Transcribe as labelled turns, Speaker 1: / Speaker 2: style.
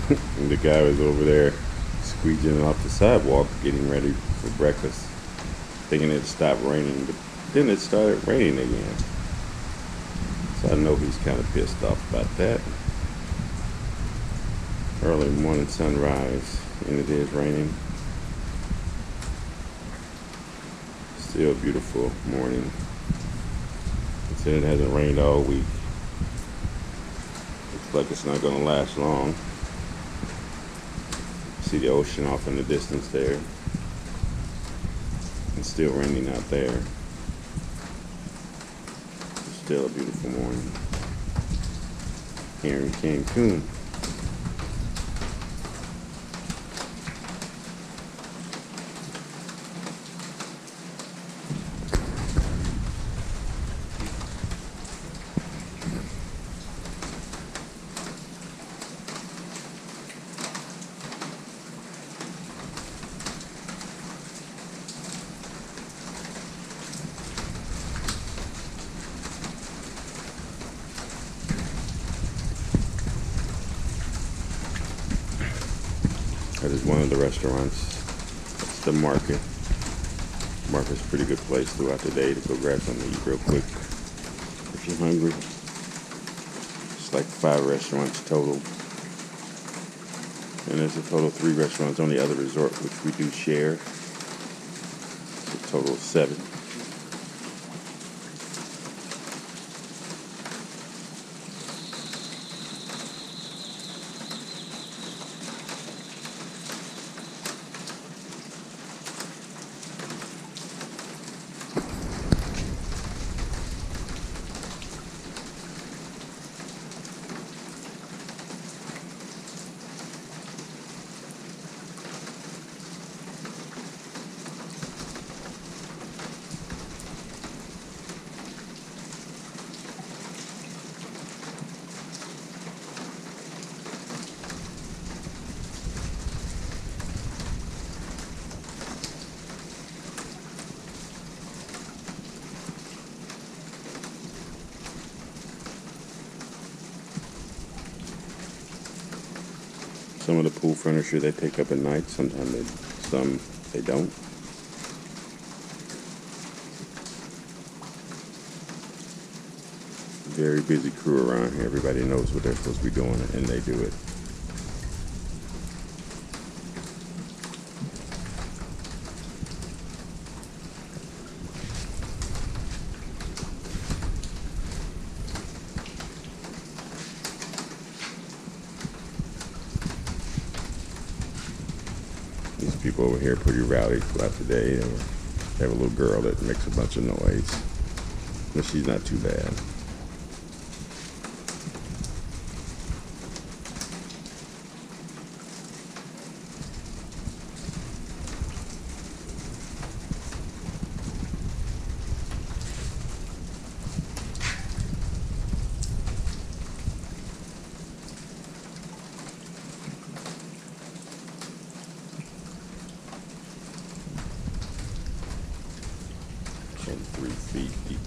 Speaker 1: And the guy was over there squeeging off the sidewalk getting ready for breakfast, thinking it stopped raining, but then it started raining again. So I know he's kind of pissed off about that. Early morning sunrise, and it is raining. Still a beautiful morning. It said it hasn't rained all week. Looks like it's not going to last long. See the ocean off in the distance there. It's still raining out there. It's still a beautiful morning here in Cancun. That is one of the restaurants. It's the market. Market's a pretty good place throughout the day to go grab something to eat real quick if you're hungry. It's like 5 restaurants total. And there's a total of 3 restaurants on the other resort, which we do share. It's a total of 7. Some of the pool furniture they pick up at night. Sometimes some they don't. Very busy crew around here. Everybody knows what they're supposed to be doing, and they do it. These people over here are pretty rowdy throughout the day. They have a little girl that makes a bunch of noise, but she's not too bad. And 3 feet deep.